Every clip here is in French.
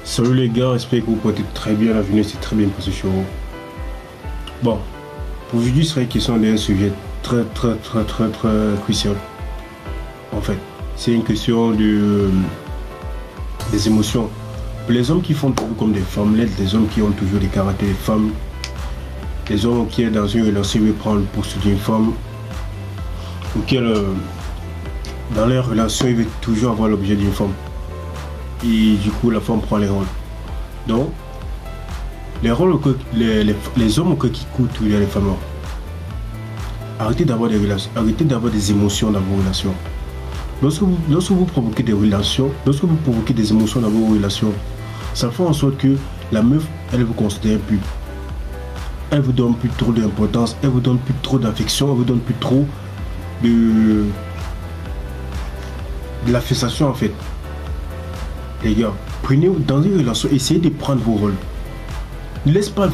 Salut les gars, j'espère que vous portez très bien, la journée s'est très bien passée chez vous. Bon, pour aujourd'hui, ce serait question d'un sujet très crucial. En fait, c'est une question des émotions. Les hommes qui font tout comme des femmes, les hommes qui ont toujours des caractères de femmes, les hommes qui sont dans une relation veulent prendre le poste d'une femme, ou qui dans leur relation ils veulent toujours avoir l'objet d'une femme. Et du coup la femme prend les rôles. Donc les rôles que les hommes qui coûtent les femmes. Arrêtez d'avoir des relations, arrêtez d'avoir des émotions dans vos relations. Lorsque vous provoquez des relations, lorsque vous provoquez des émotions dans vos relations, ça fait en sorte que la meuf, elle vous considère plus. Elle vous donne plus trop d'importance, elle vous donne plus trop d'affection, elle vous donne plus trop de la fixation en fait. Les gars, prenez dans une relation, essayez de prendre vos rôles. Ne laisse pas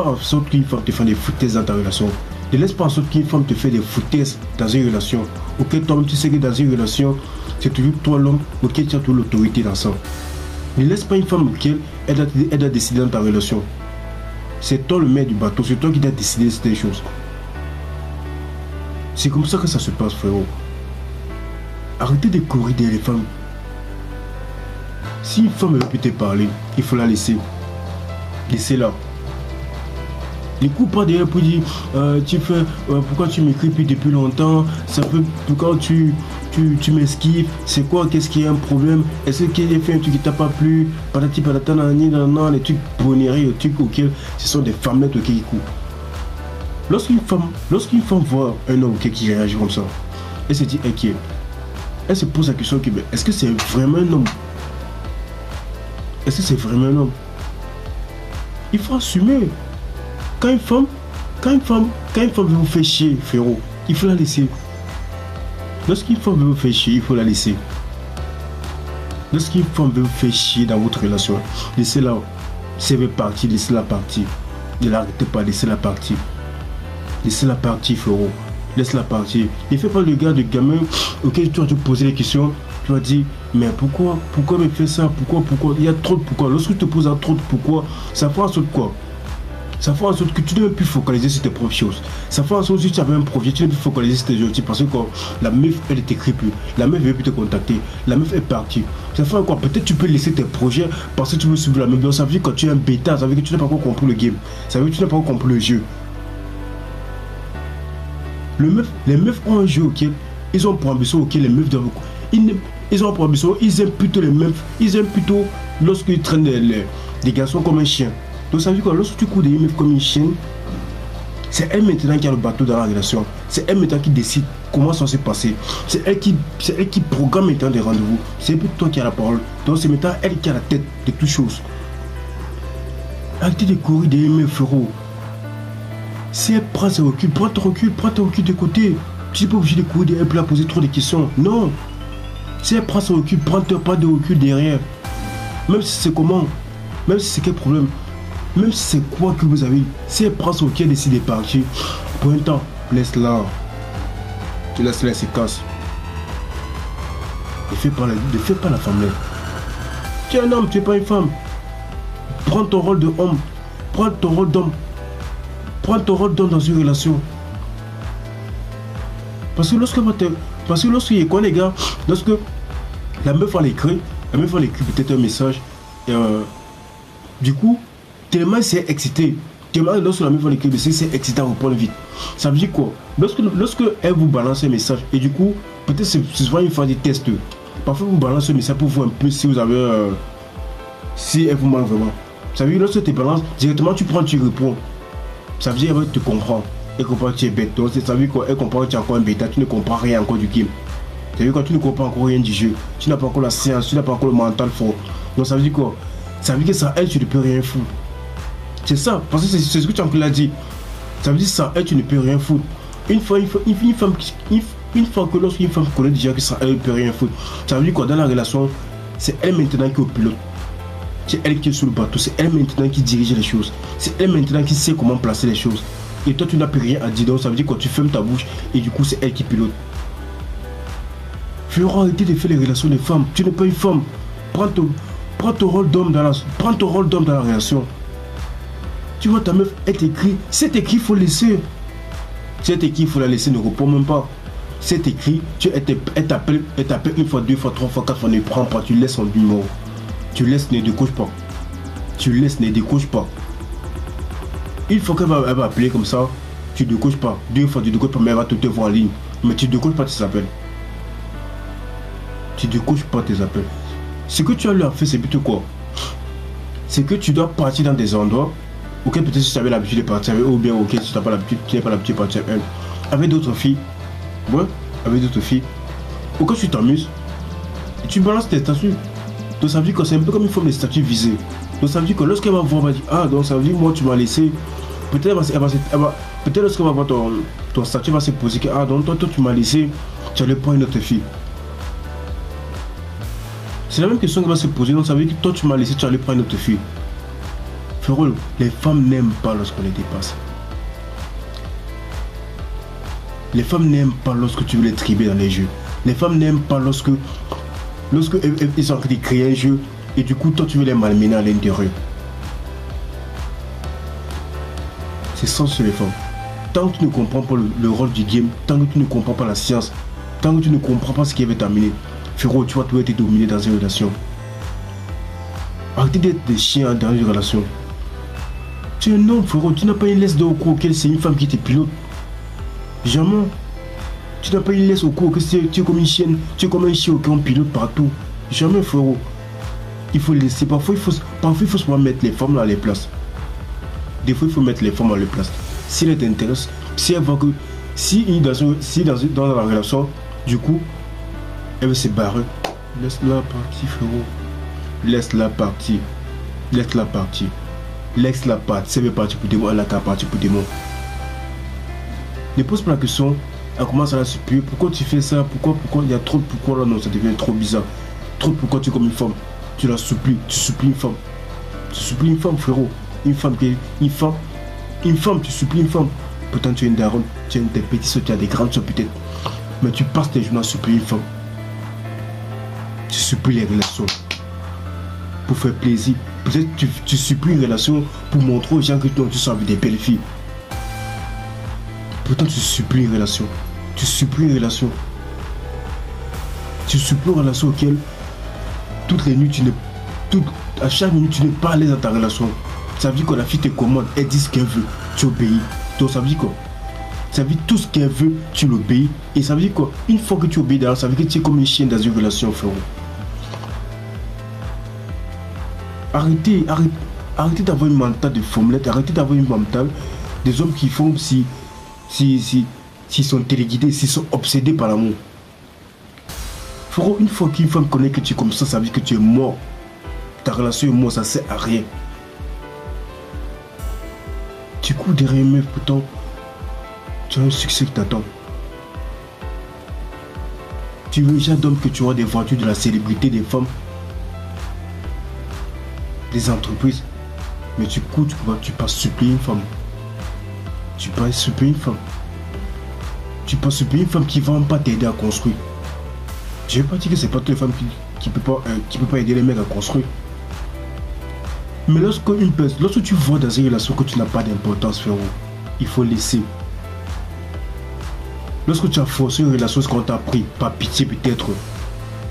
en sorte qu'une femme te fasse des foutaises dans ta relation. Ne laisse pas en sorte qu'une femme te fait des foutaises dans une relation. Ok, toi-même tu sais que dans une relation, c'est toujours toi l'homme auquel tu as toute l'autorité dans ça. Ne laisse pas une femme auquel elle doit décider dans ta relation. C'est toi le maître du bateau, c'est toi qui dois décider de ces choses. C'est comme ça que ça se passe, frérot. Arrêtez de courir derrière les femmes. Si une femme veut te parler, il faut la laisser. Laissez-la. N'écoute pas derrière pour dire pourquoi tu m'écris depuis longtemps, ça peut, pourquoi tu m'esquives, c'est quoi, qu'est-ce qui est un problème, est-ce qu'il a fait un truc qui t'a pas plu, patati patata nanana, les trucs bonneries, les trucs auxquels ce sont des femmettes qui courent. Lorsqu'une femme voit un homme qui réagit comme ça, elle se dit inquiet. Elle se pose la question est-ce que c'est vraiment un homme? Est-ce que c'est vraiment un homme? Il faut assumer. Quand une femme veut vous faire chier, frérot, il faut la laisser. Lorsqu'une femme veut vous faire chier, il faut la laisser. Lorsqu'une femme veut vous faire chier dans votre relation, laissez-la. Si elle veut partir, laissez-la partir. Ne l'arrêtez pas, laissez-la partir. Laissez-la partir, frérot. Laisse-la partir. Ne fais pas le gars de gamin auquel tu vas te poser des questions. Tu vas dire, mais pourquoi me fait ça? Pourquoi? Il y a trop de pourquoi. Lorsque tu te poses à trop de pourquoi, ça fait en sorte quoi? Ça fait en sorte que tu ne veux plus focaliser sur tes propres choses. Ça fait en sorte que si tu avais un projet, tu ne veux plus focaliser sur tes objectifs parce que la meuf, elle ne t'écrit plus. La meuf ne veut plus te contacter. La meuf est partie. Ça fait quoi? Peut-être tu peux laisser tes projets parce que tu veux suivre la meuf. Donc ça veut dire que quand tu es un bêta, ça veut dire que tu n'as pas encore compris le game. Ça veut dire que tu n'as pas encore compris le jeu. Les meufs ont un jeu auquel ils ont pour ambition auquel les meufs doivent. Ils ont pour ambition, ils aiment plutôt les meufs. Ils aiment plutôt lorsqu'ils traînent les garçons comme un chien. Donc ça veut dire que lorsque tu cours des meufs comme une chienne, c'est elle maintenant qui a le bateau dans la relation. C'est elle maintenant qui décide comment ça s'est passé. C'est elle qui programme maintenant des rendez-vous. C'est plus toi qui as la parole. Donc c'est maintenant elle qui a la tête de toutes choses. Arrêtez de courir des meufs, frérot. Si elle prend ses reculs, prends ton recul de côté. Tu n'es pas obligé de courir derrière pour la poser trop de questions. Non. Si elle prend son recul, prends pas de recul derrière. Même si c'est comment, même si c'est quel problème, même si c'est quoi que vous avez, si elle prend son recul et décide de partir, pour un temps, laisse-la. Tu laisses-la, elle se casse. Ne fais pas la femme. Tu es un homme, tu n'es pas une femme. Prends ton rôle de homme. Prends ton rôle d'homme. Prends ton rôle d'homme dans une relation. Parce que lorsque les gars, lorsque la meuf va l'écrire peut-être un message, du coup, tellement c'est excité, tellement lorsque la meuf va l'écrire, c'est excitant à reprendre vite. Ça veut dire quoi? Lorsque elle vous balance un message, et du coup, peut-être c'est souvent une phase de test. Parfois vous balancez un message pour voir un peu si vous avez si elle vous manque vraiment. Ça veut dire lorsque tu balances, directement tu prends, tu réponds. Ça veut dire qu'elle te comprend. Elle comprend que tu es bête. Donc ça veut dire qu'elle comprend que tu es encore un bêta. Tu ne comprends rien encore du game. Ça veut dire que tu ne comprends encore rien du jeu. Tu n'as pas encore la science. Tu n'as pas encore le mental fort. Donc ça veut dire quoi? Ça veut dire que ça elle, tu ne peux rien foutre. C'est ça. Parce que c'est ce que tu as encore dit. Ça veut dire que ça elle, tu ne peux rien foutre. Une fois que lorsqu'une femme connaît déjà que ça elle ne peut rien foutre. Ça veut dire quoi? Dans la relation, c'est elle maintenant qui est au pilote. C'est elle qui est sur le bateau, c'est elle maintenant qui dirige les choses. C'est elle maintenant qui sait comment placer les choses. Et toi tu n'as plus rien à dire, donc ça veut dire que tu fermes ta bouche et du coup c'est elle qui pilote. Frérot, arrêtez de faire les relations des femmes. Tu n'es pas une femme. Prends Prends ton rôle d'homme dans la relation. Tu vois ta meuf, elle t'écrit. C'est écrit, il faut laisser. C'est écrit, il faut la laisser, ne répond même pas. C'est écrit, elle t'appelle une fois, deux fois, trois fois, quatre fois, ne prend pas, tu laisses son numéro. Tu laisses, ne décroche pas. Tu laisses, ne décroche pas. Une fois qu'elle va appeler comme ça, tu ne décroches pas. Deux fois, tu ne décroches pas, mais elle va te voir en ligne. Mais tu ne décroches pas tes appels. Tu ne décroches pas tes appels. Ce que tu as lui fait, c'est plutôt quoi? C'est que tu dois partir dans des endroits auxquels peut-être si tu avais l'habitude de partir avec, ou bien auxquels tu n'as pas l'habitude de partir avec elle. Avec d'autres filles. Ouais, avec d'autres filles. Auquel tu t'amuses. Et tu balances tes statuts. Donc ça veut dire que c'est un peu comme une forme de statut visé. Donc ça veut dire que lorsqu'elle va voir, elle va dire, ah donc ça veut dire moi tu m'as laissé. Peut-être lorsqu'elle va voir ton statut, elle va se poser que, ah donc toi tu m'as laissé, tu allais prendre une autre fille. C'est la même question qu'elle va se poser, donc ça veut dire que toi tu m'as laissé, tu allais prendre une autre fille. Frérot, les femmes n'aiment pas lorsqu'on les dépasse. Les femmes n'aiment pas lorsque tu veux les triber dans les jeux. Les femmes n'aiment pas lorsque ils sont en train de créer un jeu et du coup toi tu veux les malmener à l'intérieur. C'est ça sur les femmes. Tant que tu ne comprends pas le rôle du game, tant que tu ne comprends pas la science, tant que tu ne comprends pas ce qui va t'amener, frérot, tu vas toujours être dominé dans une relation. Arrêtez d'être des chiens dans une relation. Tu es un homme, frérot, tu n'as pas une laisse de au cours auquel c'est une femme qui te pilote. Jamais. Tu n'as pas une laisse au cours que tu es comme une chienne, tu es comme un chien auquel on pilote partout. Jamais, frérot. Il faut laisser. Parfois, il faut se mettre les femmes à les places. Des fois, il faut mettre les femmes à leur place. Si elle t'intéresse, si elle voit que dans la relation, du coup, elle veut se barrer, laisse-la partir, frérot. Laisse-la partir. Laisse-la partir. Laisse-la partir. Si elle veut partir pour des mots, elle a qu'à partir pour des mots. Ne pose pas la question, elle commence à la supplier. Pourquoi tu fais ça? Pourquoi il y a trop de pourquoi là? Non, ça devient trop bizarre. Trop de pourquoi tu es comme une femme. Tu la supplies. Tu supplies une femme. Tu supplies une femme, frérot. Une femme, tu supplies une femme. Pourtant, tu es une daronne, tu as des petits soeurs, tu as des grandes soeurs peut-être. Mais tu passes tes journées à supplier une femme. Tu supplies les relations. Pour faire plaisir. Peut-être tu supplies une relation pour montrer aux gens que toi, tu sors avec des belles filles. Pourtant, tu supplies une relation. Tu supplies une relation. Tu supplies une relation auquel toutes les nuits, à chaque minute, tu n'es pas à l'aise dans ta relation. Ça veut dire que la fille te commande, elle dit ce qu'elle veut, tu obéis. Donc ça veut dire quoi? Ça veut dire tout ce qu'elle veut, tu l'obéis. Et ça veut dire quoi? Une fois que tu obéis derrière, ça veut dire que tu es comme une chienne dans une relation, frérot. Arrêtez d'avoir une mentale de formelette, arrêtez d'avoir une mentale des hommes qui font s'ils sont téléguidés, s'ils sont obsédés par l'amour. Frérot, une fois qu'une femme connaît que tu es comme ça veut dire que tu es mort. Ta relation est morte, ça sert à rien. Tu cours derrière une meuf, pourtant, tu as un succès qui t'attend. Tu veux déjà d'hommes que tu vois des voitures, de la célébrité, des femmes, des entreprises. Mais tu cours, tu passes supplier une femme. Tu passes supplier une femme. Tu passes supplier une femme qui ne va même pas t'aider à construire. Je ne vais pas dire que c'est pas toutes les femmes qui ne peut pas aider les mecs à construire. Mais lorsque tu vois dans une relation que tu n'as pas d'importance, frérot, il faut laisser. Lorsque tu as forcé une relation, ce qu'on t'a pris, par pitié peut-être,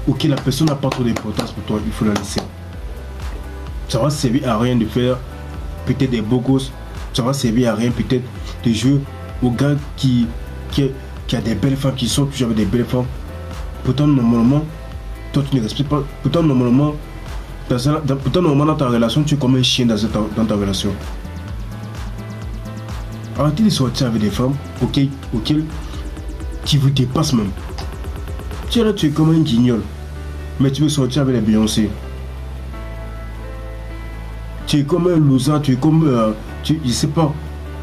ok, la personne n'a pas trop d'importance pour toi, il faut la laisser. Ça va servir à rien de faire peut-être des beaux gosses, ça va servir à rien peut-être de jouer au gars qui a des belles femmes, qui sont toujours avec des belles femmes. Pourtant, normalement, toi tu ne respectes pas. Pourtant, normalement, dans ta relation, tu es comme un chien dans ta relation. Arrêtez de sortir avec des femmes auxquelles qui vous dépassent même. Tu es là, tu es comme un guignol. Mais tu veux sortir avec les Beyoncé. Tu es comme un loser, tu es comme... je sais pas.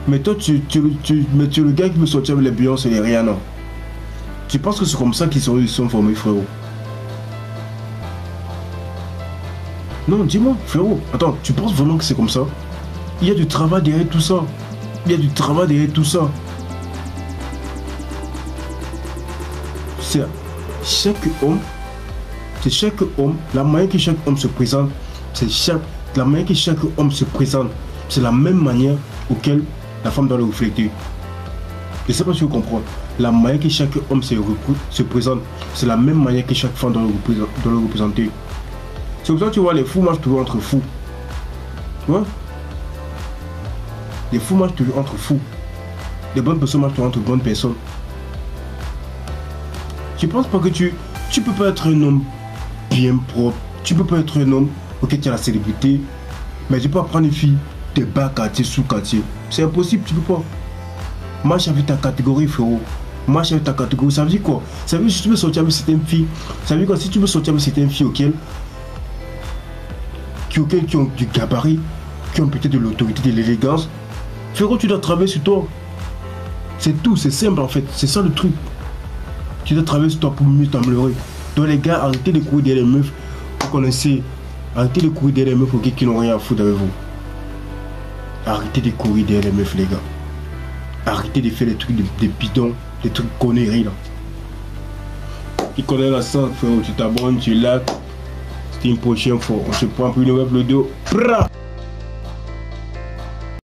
Mais toi, tu es le gars qui veut sortir avec les Beyoncé et les Rihanna. Tu penses que c'est comme ça qu'ils sont formés, frérot? Non, dis-moi, frérot. Attends, tu penses vraiment que c'est comme ça? Il y a du travail derrière tout ça. Il y a du travail derrière tout ça. C'est chaque homme, la manière que chaque homme se présente la manière que chaque homme se présente, c'est la même manière auquel la femme doit le refléter. Je ne sais pas si vous comprenez. La manière que chaque homme se présente, c'est la même manière que chaque femme doit le représenter. C'est pour ça que tu vois, les fous marchent toujours entre fous. Tu vois? Les fous marchent toujours entre fous. Les bonnes personnes marchent toujours entre bonnes personnes. Je pense pas que tu peux pas être un homme bien propre. Tu peux pas être un homme, ok, tu as la célébrité, mais tu peux pas prendre une fille de bas quartier, sous quartier. C'est impossible, tu peux pas. Marche avec ta catégorie, frérot. Marche avec ta catégorie. Ça veut dire quoi? Ça veut dire si tu veux sortir avec certaines filles, ça veut dire quoi? Si tu veux sortir avec certaines filles qui ont du gabarit, qui ont peut-être de l'autorité, de l'élégance, frérot, tu dois travailler sur toi. C'est tout, c'est simple en fait. C'est ça le truc. Tu dois travailler sur toi pour mieux t'améliorer. Donc les gars, arrêtez de courir derrière les meufs. Vous connaissez. Arrêtez de courir derrière les meufs qui n'ont rien à foutre avec vous. Arrêtez de courir derrière les meufs, les gars. Arrêtez de faire des trucs, des bidons, des trucs conneries là. Tu connais la sorte, frérot. Tu t'abonnes, tu likes. C'était une prochaine fois. On se prend pour une nouvelle vidéo.